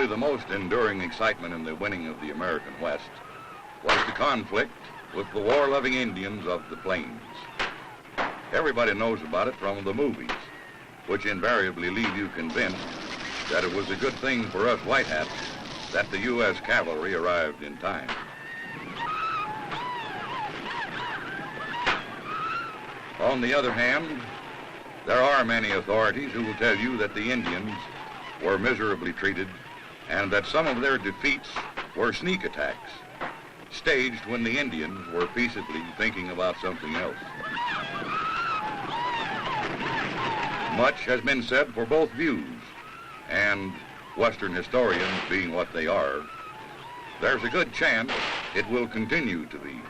Probably the most enduring excitement in the winning of the American West was the conflict with the war-loving Indians of the plains. Everybody knows about it from the movies, which invariably leave you convinced that it was a good thing for us white hats that the U.S. cavalry arrived in time. On the other hand, there are many authorities who will tell you that the Indians were miserably treated and that some of their defeats were sneak attacks, staged when the Indians were peaceably thinking about something else. Much has been said for both views, and Western historians being what they are, there's a good chance it will continue to be.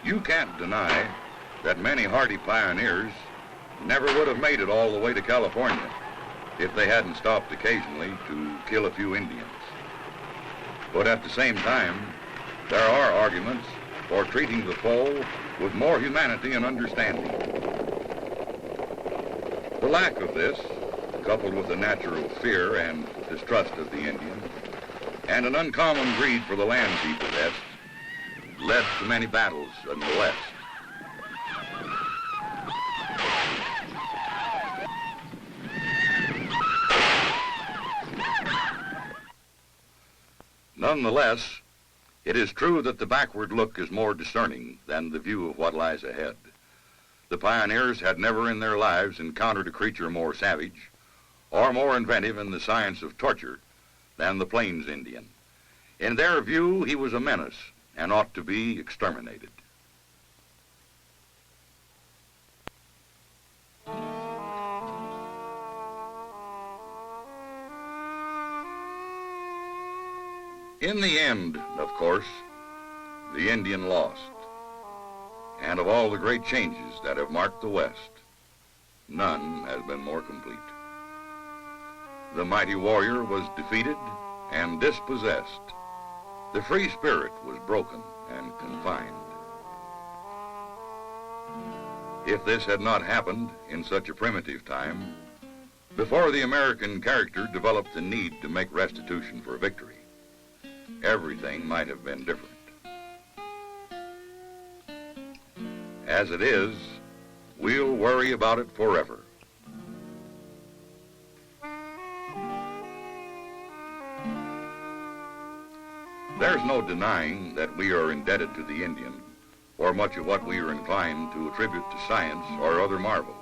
You can't deny that many hardy pioneers never would have made it all the way to California if they hadn't stopped occasionally to kill a few Indians. But at the same time, there are arguments for treating the foe with more humanity and understanding. The lack of this, coupled with a natural fear and distrust of the Indian, and an uncommon greed for the lands he possessed, led to many battles in the West. Nonetheless, it is true that the backward look is more discerning than the view of what lies ahead. The pioneers had never in their lives encountered a creature more savage or more inventive in the science of torture than the Plains Indian. In their view, he was a menace and ought to be exterminated. In the end, of course, the Indian lost. And of all the great changes that have marked the West, none has been more complete. The mighty warrior was defeated and dispossessed. The free spirit was broken and confined. If this had not happened in such a primitive time, before the American character developed the need to make restitution for victory, everything might have been different. As it is, we'll worry about it forever. There's no denying that we are indebted to the Indian for much of what we are inclined to attribute to science or other marvels.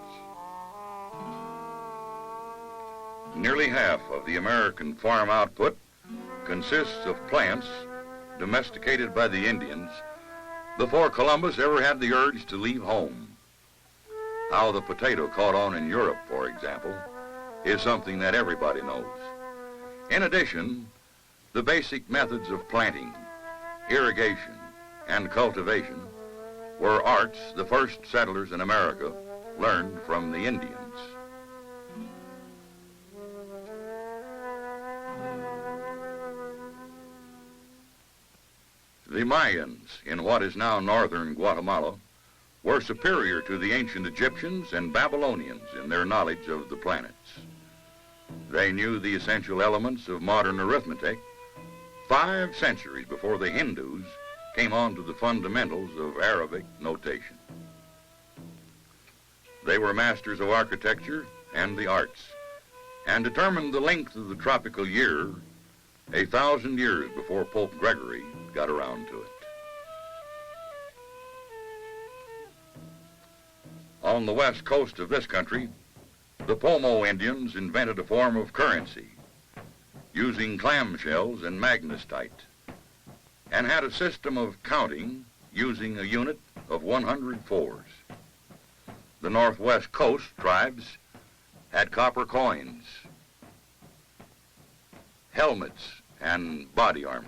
Nearly half of the American farm output consists of plants domesticated by the Indians before Columbus ever had the urge to leave home. How the potato caught on in Europe, for example, is something that everybody knows. In addition, the basic methods of planting, irrigation, and cultivation were arts the first settlers in America learned from the Indians. The Mayans in what is now northern Guatemala were superior to the ancient Egyptians and Babylonians in their knowledge of the planets. They knew the essential elements of modern arithmetic 5 centuries before the Hindus came on to the fundamentals of Arabic notation. They were masters of architecture and the arts, and determined the length of the tropical year 1,000 years before Pope Gregory got around to it. On the west coast of this country, the Pomo Indians invented a form of currency using clamshells and magnetite, and had a system of counting using a unit of 100 fours. The northwest coast tribes had copper coins, helmets, and body armor.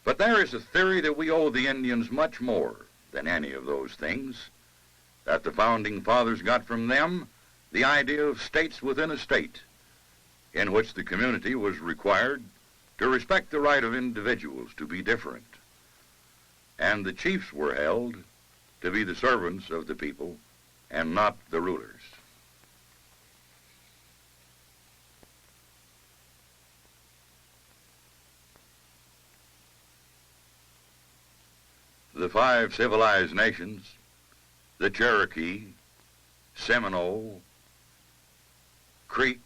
But there is a theory that we owe the Indians much more than any of those things, that the Founding Fathers got from them the idea of states within a state, in which the community was required to respect the right of individuals to be different, and the chiefs were held to be the servants of the people and not the rulers. The 5 civilized nations, the Cherokee, Seminole, Creek,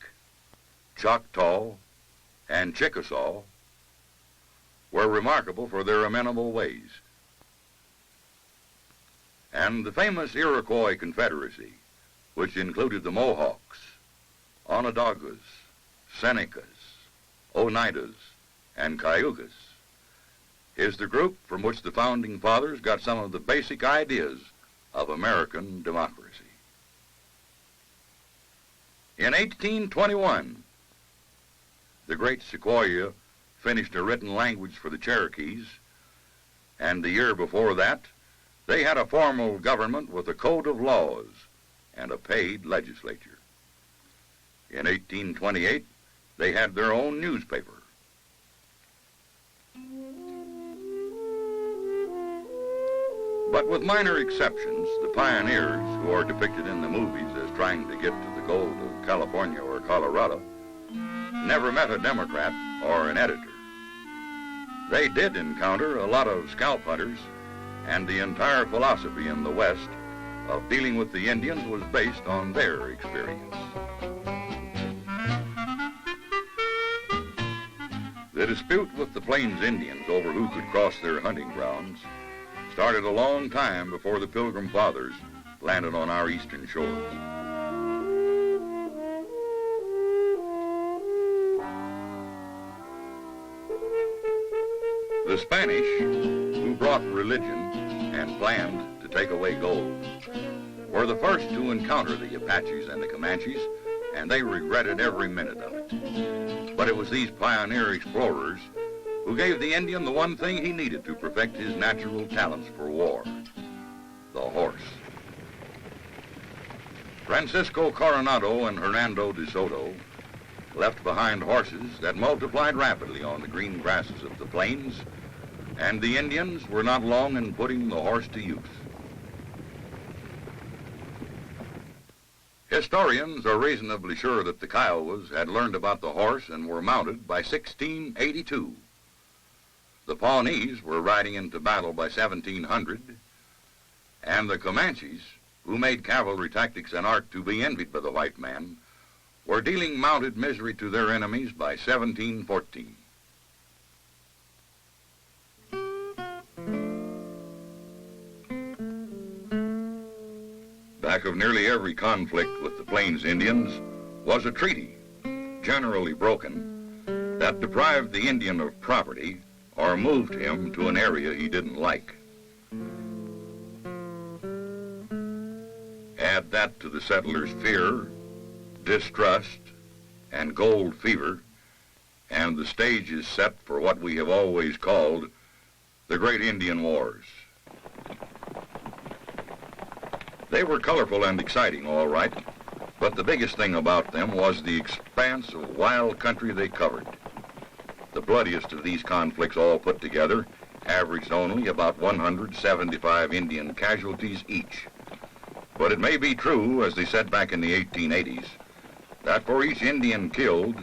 Choctaw, and Chickasaw, were remarkable for their amenable ways. And the famous Iroquois Confederacy, which included the Mohawks, Onondagas, Senecas, Oneidas, and Cayugas, is the group from which the Founding Fathers got some of the basic ideas of American democracy. In 1821, the great Sequoyah finished a written language for the Cherokees, and the year before that, they had a formal government with a code of laws and a paid legislature. In 1828, they had their own newspaper. But with minor exceptions, the pioneers who are depicted in the movies as trying to get to the gold of California or Colorado never met a Democrat or an editor. They did encounter a lot of scalp hunters, and the entire philosophy in the West of dealing with the Indians was based on their experience. The dispute with the Plains Indians over who could cross their hunting grounds started a long time before the Pilgrim Fathers landed on our eastern shores. The Spanish, who brought religion and planned to take away gold, were the first to encounter the Apaches and the Comanches, and they regretted every minute of it. But it was these pioneer explorers who gave the Indian the one thing he needed to perfect his natural talents for war, the horse. Francisco Coronado and Hernando de Soto left behind horses that multiplied rapidly on the green grasses of the plains, and the Indians were not long in putting the horse to use. Historians are reasonably sure that the Kiowas had learned about the horse and were mounted by 1682. The Pawnees were riding into battle by 1700, and the Comanches, who made cavalry tactics an art to be envied by the white man, were dealing mounted misery to their enemies by 1714. Back of nearly every conflict with the Plains Indians was a treaty, generally broken, that deprived the Indian of property or moved him to an area he didn't like. Add that to the settlers' fear, distrust, and gold fever, and the stage is set for what we have always called the Great Indian Wars. They were colorful and exciting, all right, but the biggest thing about them was the expanse of wild country they covered. The bloodiest of these conflicts all put together averaged only about 175 Indian casualties each. But it may be true, as they said back in the 1880s, that for each Indian killed,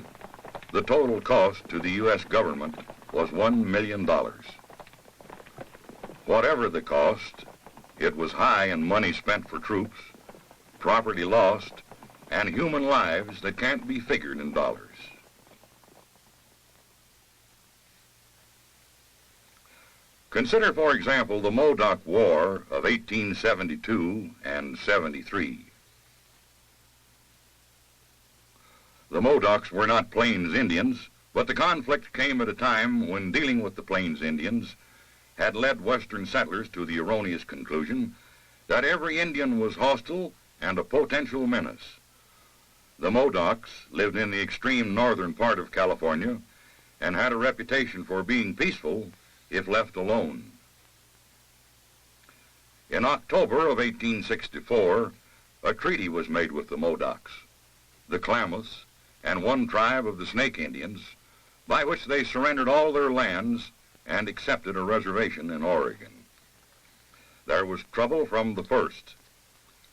the total cost to the U.S. government was $1 million. Whatever the cost, it was high in money spent for troops, property lost, and human lives that can't be figured in dollars. Consider, for example, the Modoc War of 1872 and 73. The Modocs were not Plains Indians, but the conflict came at a time when dealing with the Plains Indians had led Western settlers to the erroneous conclusion that every Indian was hostile and a potential menace. The Modocs lived in the extreme northern part of California and had a reputation for being peaceful if left alone. In October of 1864, a treaty was made with the Modocs, the Klamaths, and one tribe of the Snake Indians, by which they surrendered all their lands and accepted a reservation in Oregon. There was trouble from the first.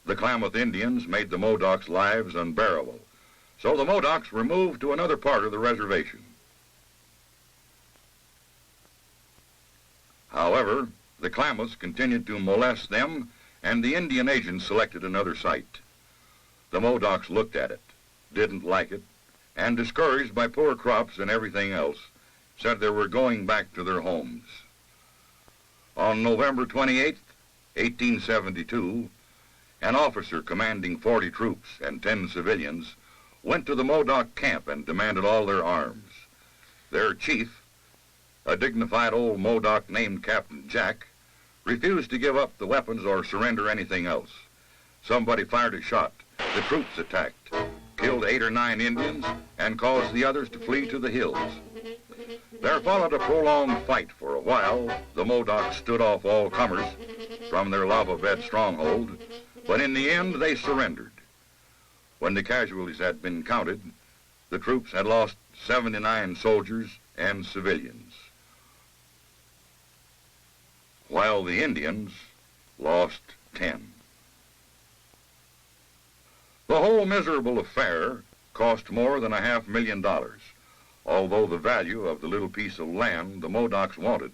The Klamath Indians made the Modocs' lives unbearable, so the Modocs were moved to another part of the reservation. However, the Klamaths continued to molest them, and the Indian agents selected another site. The Modocs looked at it, didn't like it, and discouraged by poor crops and everything else, said they were going back to their homes. On November 28, 1872, an officer commanding 40 troops and 10 civilians went to the Modoc camp and demanded all their arms. Their chief, a dignified old Modoc named Captain Jack, refused to give up the weapons or surrender anything else. Somebody fired a shot. The troops attacked, killed 8 or 9 Indians, and caused the others to flee to the hills. There followed a prolonged fight. For a while, the Modocs stood off all comers from their lava bed stronghold, but in the end they surrendered. When the casualties had been counted, the troops had lost 79 soldiers and civilians, while the Indians lost 10. The whole miserable affair cost more than $500,000, although the value of the little piece of land the Modocs wanted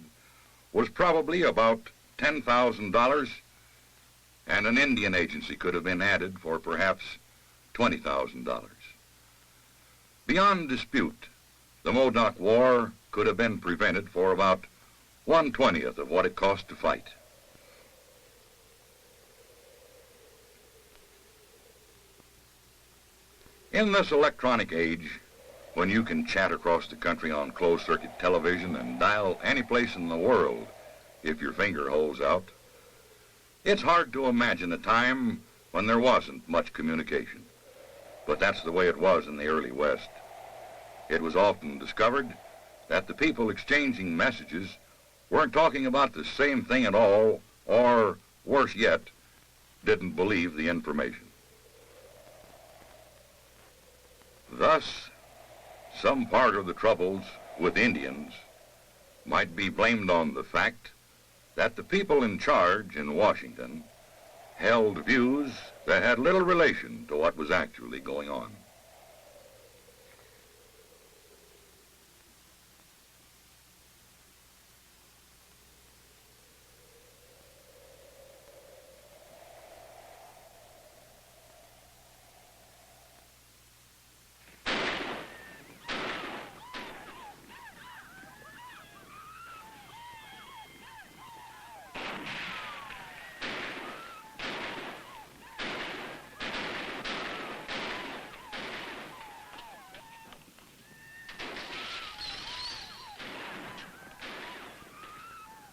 was probably about $10,000, and an Indian agency could have been added for perhaps $20,000. Beyond dispute, the Modoc War could have been prevented for about 1/20th of what it cost to fight. In this electronic age, when you can chat across the country on closed-circuit television and dial any place in the world if your finger holds out, it's hard to imagine a time when there wasn't much communication. But that's the way it was in the early West. It was often discovered that the people exchanging messages weren't talking about the same thing at all, or, worse yet, didn't believe the information. Thus, some part of the troubles with Indians might be blamed on the fact that the people in charge in Washington held views that had little relation to what was actually going on.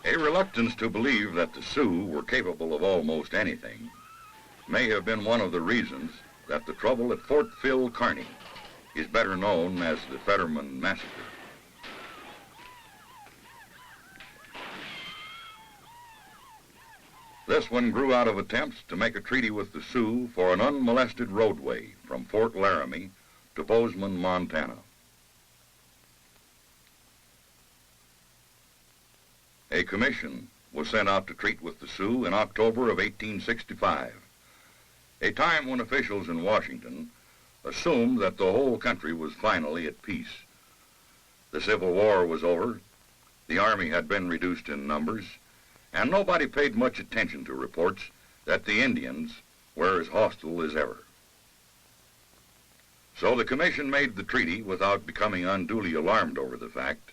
A reluctance to believe that the Sioux were capable of almost anything may have been one of the reasons that the trouble at Fort Phil Kearny is better known as the Fetterman Massacre. This one grew out of attempts to make a treaty with the Sioux for an unmolested roadway from Fort Laramie to Bozeman, Montana. A commission was sent out to treat with the Sioux in October of 1865, a time when officials in Washington assumed that the whole country was finally at peace. The Civil War was over, the Army had been reduced in numbers, and nobody paid much attention to reports that the Indians were as hostile as ever. So the commission made the treaty without becoming unduly alarmed over the fact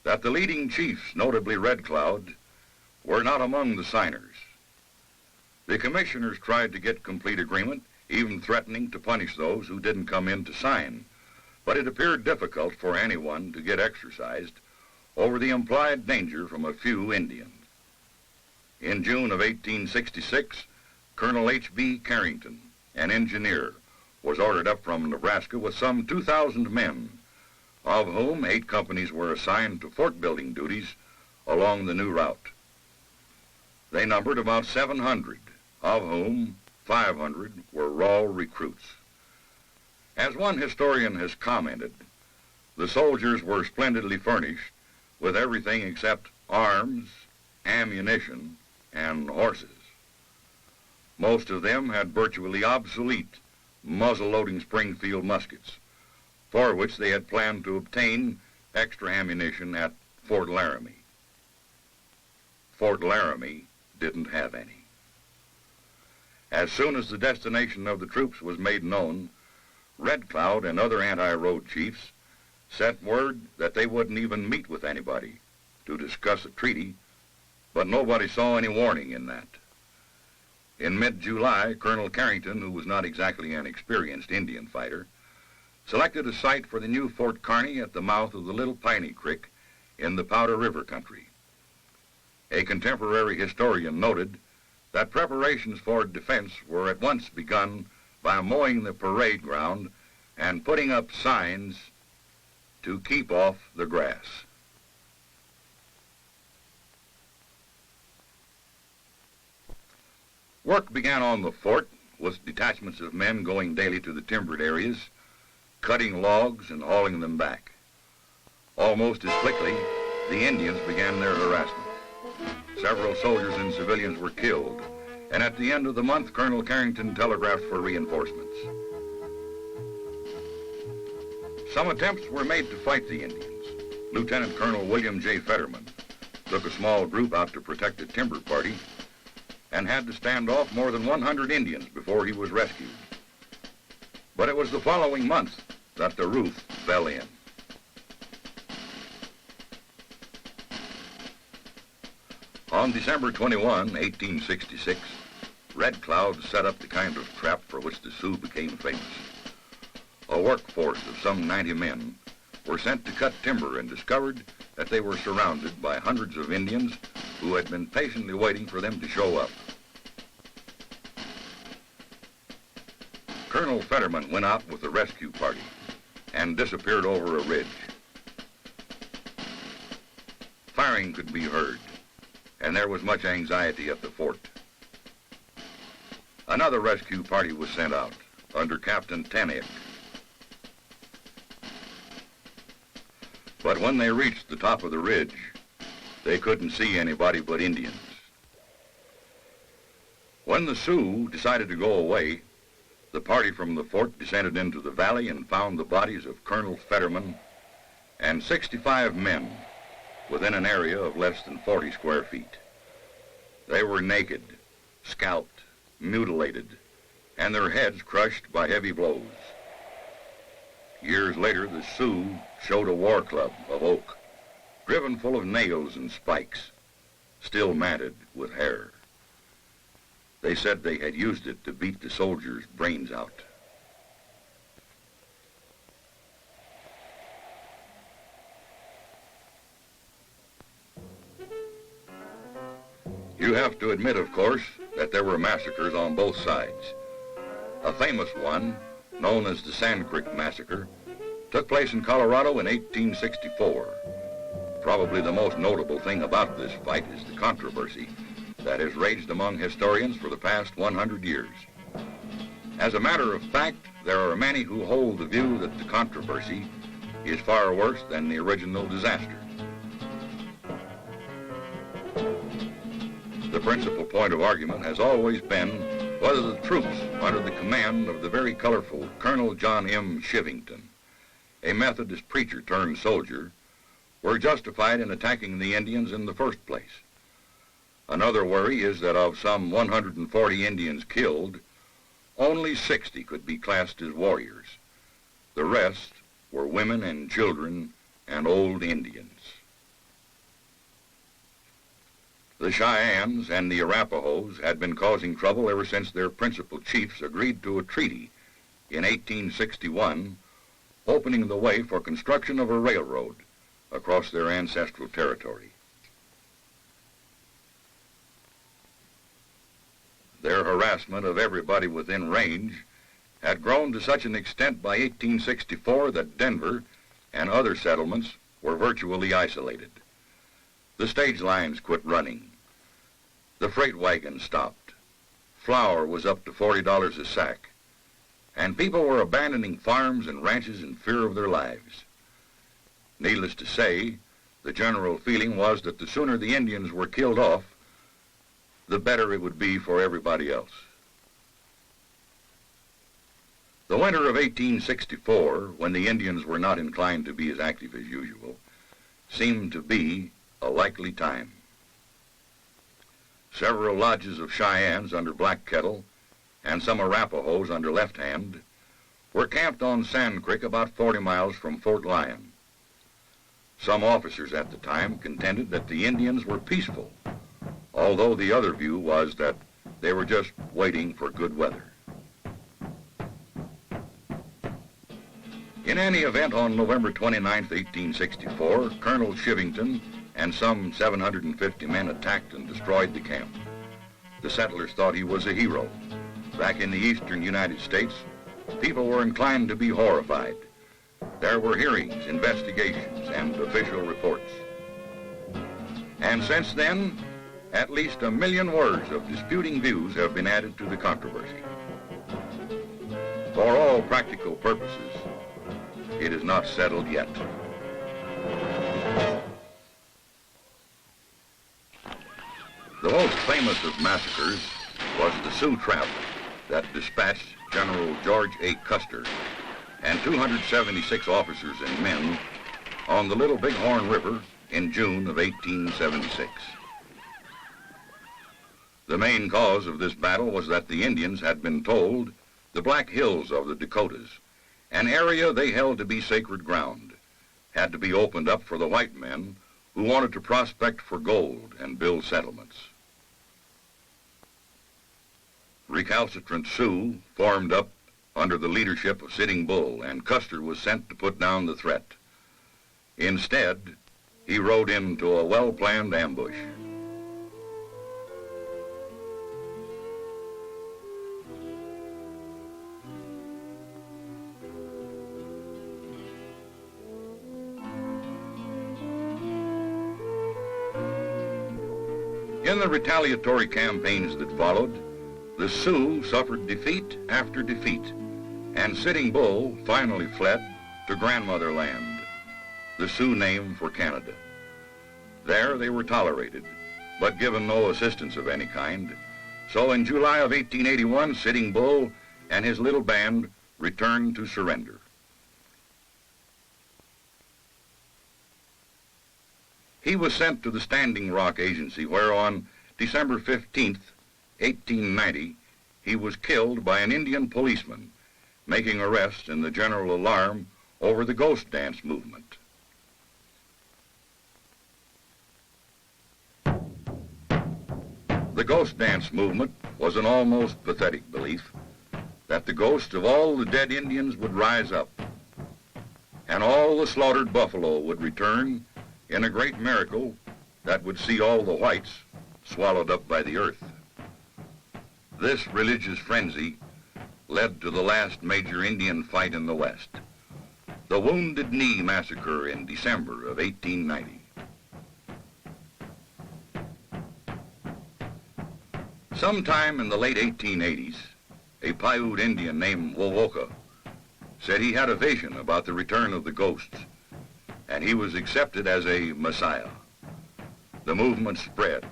that the leading chiefs, notably Red Cloud, were not among the signers. The commissioners tried to get complete agreement, even threatening to punish those who didn't come in to sign, but it appeared difficult for anyone to get exercised over the implied danger from a few Indians. In June of 1866, Colonel H.B. Carrington, an engineer, was ordered up from Nebraska with some 2,000 men, of whom 8 companies were assigned to fort-building duties along the new route. They numbered about 700, of whom 500 were raw recruits. As one historian has commented, the soldiers were splendidly furnished with everything except arms, ammunition, and horses. Most of them had virtually obsolete muzzle-loading Springfield muskets, for which they had planned to obtain extra ammunition at Fort Laramie. Fort Laramie didn't have any. As soon as the destination of the troops was made known, Red Cloud and other anti-road chiefs sent word that they wouldn't even meet with anybody to discuss a treaty, but nobody saw any warning in that. In mid-July, Colonel Carrington, who was not exactly an experienced Indian fighter, selected a site for the new Fort Kearny at the mouth of the Little Piney Creek in the Powder River country. A contemporary historian noted that preparations for defense were at once begun by mowing the parade ground and putting up signs to keep off the grass. Work began on the fort with detachments of men going daily to the timbered areas, cutting logs and hauling them back. Almost as quickly, the Indians began their harassment. Several soldiers and civilians were killed, and at the end of the month, Colonel Carrington telegraphed for reinforcements. Some attempts were made to fight the Indians. Lieutenant Colonel William J. Fetterman took a small group out to protect a timber party and had to stand off more than 100 Indians before he was rescued. But it was the following month that the roof fell in. On December 21, 1866, Red Cloud set up the kind of trap for which the Sioux became famous. A workforce of some 90 men were sent to cut timber and discovered that they were surrounded by hundreds of Indians who had been patiently waiting for them to show up. Colonel Fetterman went out with the rescue party and disappeared over a ridge. Firing could be heard, and there was much anxiety at the fort. Another rescue party was sent out under Captain Tannick. But when they reached the top of the ridge, they couldn't see anybody but Indians. When the Sioux decided to go away, the party from the fort descended into the valley and found the bodies of Colonel Fetterman and 65 men within an area of less than 40 square feet. They were naked, scalped, mutilated, and their heads crushed by heavy blows. Years later, the Sioux showed a war club of oak, driven full of nails and spikes, still matted with hair. They said they had used it to beat the soldiers' brains out. You have to admit, of course, that there were massacres on both sides. A famous one, known as the Sand Creek Massacre, took place in Colorado in 1864. Probably the most notable thing about this fight is the controversy that has raged among historians for the past 100 years. As a matter of fact, there are many who hold the view that the controversy is far worse than the original disaster. The principal point of argument has always been whether the troops under the command of the very colorful Colonel John M. Shivington, a Methodist preacher turned soldier, were justified in attacking the Indians in the first place. Another worry is that of some 140 Indians killed, only 60 could be classed as warriors. The rest were women and children and old Indians. The Cheyennes and the Arapahoes had been causing trouble ever since their principal chiefs agreed to a treaty in 1861, opening the way for construction of a railroad across their ancestral territory. Their harassment of everybody within range had grown to such an extent by 1864 that Denver and other settlements were virtually isolated. The stage lines quit running. The freight wagons stopped. Flour was up to $40 a sack. And people were abandoning farms and ranches in fear of their lives. Needless to say, the general feeling was that the sooner the Indians were killed off, the better it would be for everybody else. The winter of 1864, when the Indians were not inclined to be as active as usual, seemed to be a likely time. Several lodges of Cheyennes under Black Kettle and some Arapahoes under Left Hand were camped on Sand Creek about 40 miles from Fort Lyon. Some officers at the time contended that the Indians were peaceful, although the other view was that they were just waiting for good weather. In any event, on November 29, 1864, Colonel Shivington and some 750 men attacked and destroyed the camp. The settlers thought he was a hero. Back in the eastern United States, people were inclined to be horrified. There were hearings, investigations, and official reports. And since then, at least 1 million words of disputing views have been added to the controversy. For all practical purposes, it is not settled yet. The most famous of massacres was the Sioux Trap that dispatched General George A. Custer and 276 officers and men on the Little Bighorn River in June of 1876. The main cause of this battle was that the Indians had been told the Black Hills of the Dakotas, an area they held to be sacred ground, had to be opened up for the white men who wanted to prospect for gold and build settlements. Recalcitrant Sioux formed up under the leadership of Sitting Bull, and Custer was sent to put down the threat. Instead, he rode into a well-planned ambush. In the retaliatory campaigns that followed, the Sioux suffered defeat after defeat, and Sitting Bull finally fled to Grandmother Land, the Sioux name for Canada. There they were tolerated, but given no assistance of any kind. So in July of 1881, Sitting Bull and his little band returned to surrender. He was sent to the Standing Rock Agency, where on December 15th, 1890, he was killed by an Indian policeman making arrests in the general alarm over the ghost dance movement. The ghost dance movement was an almost pathetic belief that the ghosts of all the dead Indians would rise up and all the slaughtered buffalo would return in a great miracle that would see all the whites swallowed up by the earth. This religious frenzy led to the last major Indian fight in the West, the Wounded Knee Massacre in December of 1890. Sometime in the late 1880s, a Paiute Indian named Wowoka said he had a vision about the return of the ghosts, and he was accepted as a messiah. The movement spread,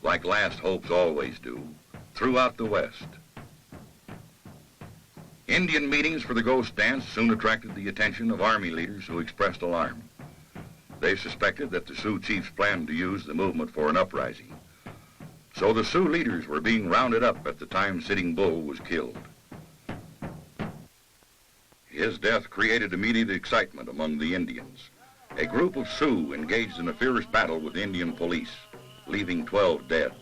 like last hopes always do, throughout the West. Indian meetings for the ghost dance soon attracted the attention of army leaders who expressed alarm. They suspected that the Sioux chiefs planned to use the movement for an uprising. So the Sioux leaders were being rounded up at the time Sitting Bull was killed. His death created immediate excitement among the Indians. A group of Sioux engaged in a fierce battle with Indian police, leaving 12 dead.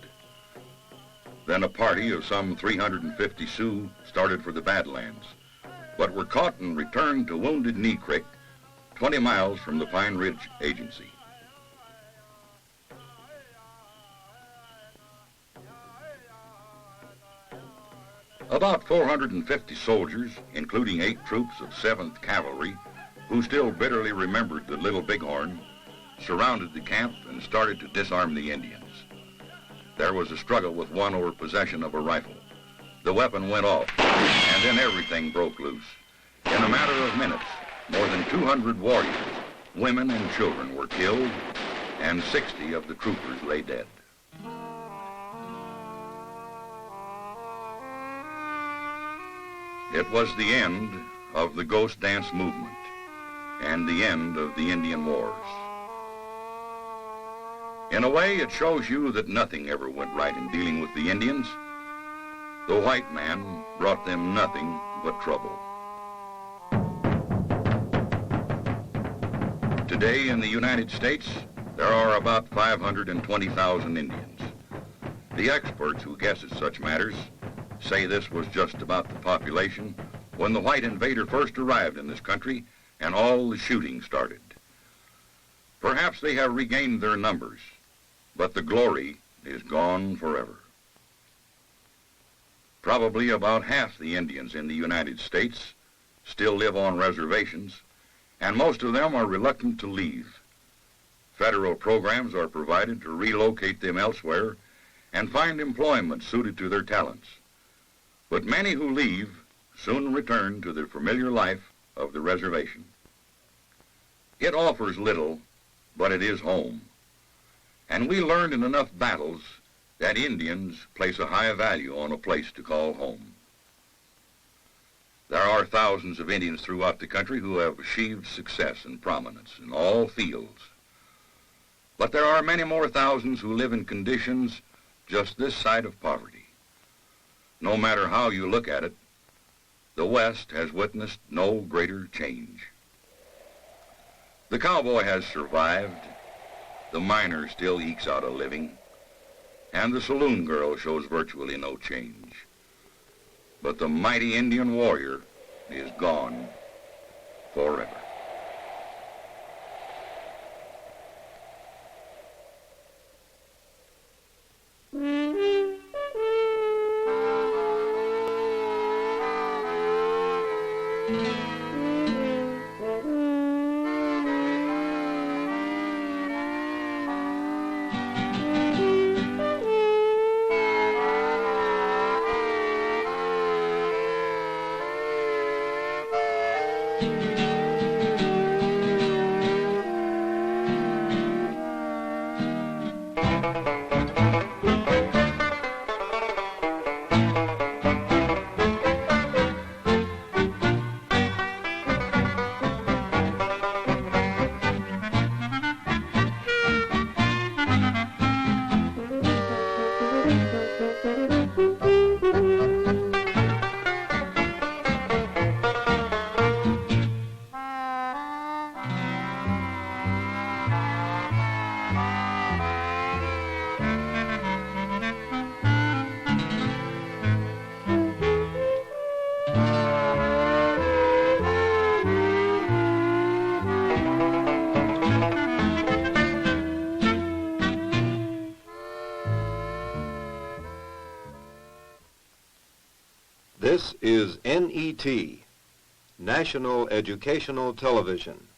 Then a party of some 350 Sioux started for the Badlands, but were caught and returned to Wounded Knee Creek, 20 miles from the Pine Ridge Agency. About 450 soldiers, including 8 troops of 7th Cavalry, who still bitterly remembered the Little Bighorn, surrounded the camp and started to disarm the Indians. There was a struggle with one over possession of a rifle. The weapon went off, and then everything broke loose. In a matter of minutes, more than 200 warriors, women and children were killed, and 60 of the troopers lay dead. It was the end of the Ghost Dance movement and the end of the Indian Wars. In a way, it shows you that nothing ever went right in dealing with the Indians. The white man brought them nothing but trouble. Today in the United States, there are about 520,000 Indians. The experts who guess at such matters say this was just about the population when the white invader first arrived in this country and all the shooting started. Perhaps they have regained their numbers, but the glory is gone forever. Probably about half the Indians in the United States still live on reservations, and most of them are reluctant to leave. Federal programs are provided to relocate them elsewhere and find employment suited to their talents. But many who leave soon return to the familiar life of the reservation. It offers little, but it is home. And we learned in enough battles that Indians place a high value on a place to call home. There are thousands of Indians throughout the country who have achieved success and prominence in all fields. But there are many more thousands who live in conditions just this side of poverty. No matter how you look at it, the West has witnessed no greater change. The cowboy has survived, the miner still ekes out a living, and the saloon girl shows virtually no change. But the mighty Indian warrior is gone forever. This is NET, National Educational Television.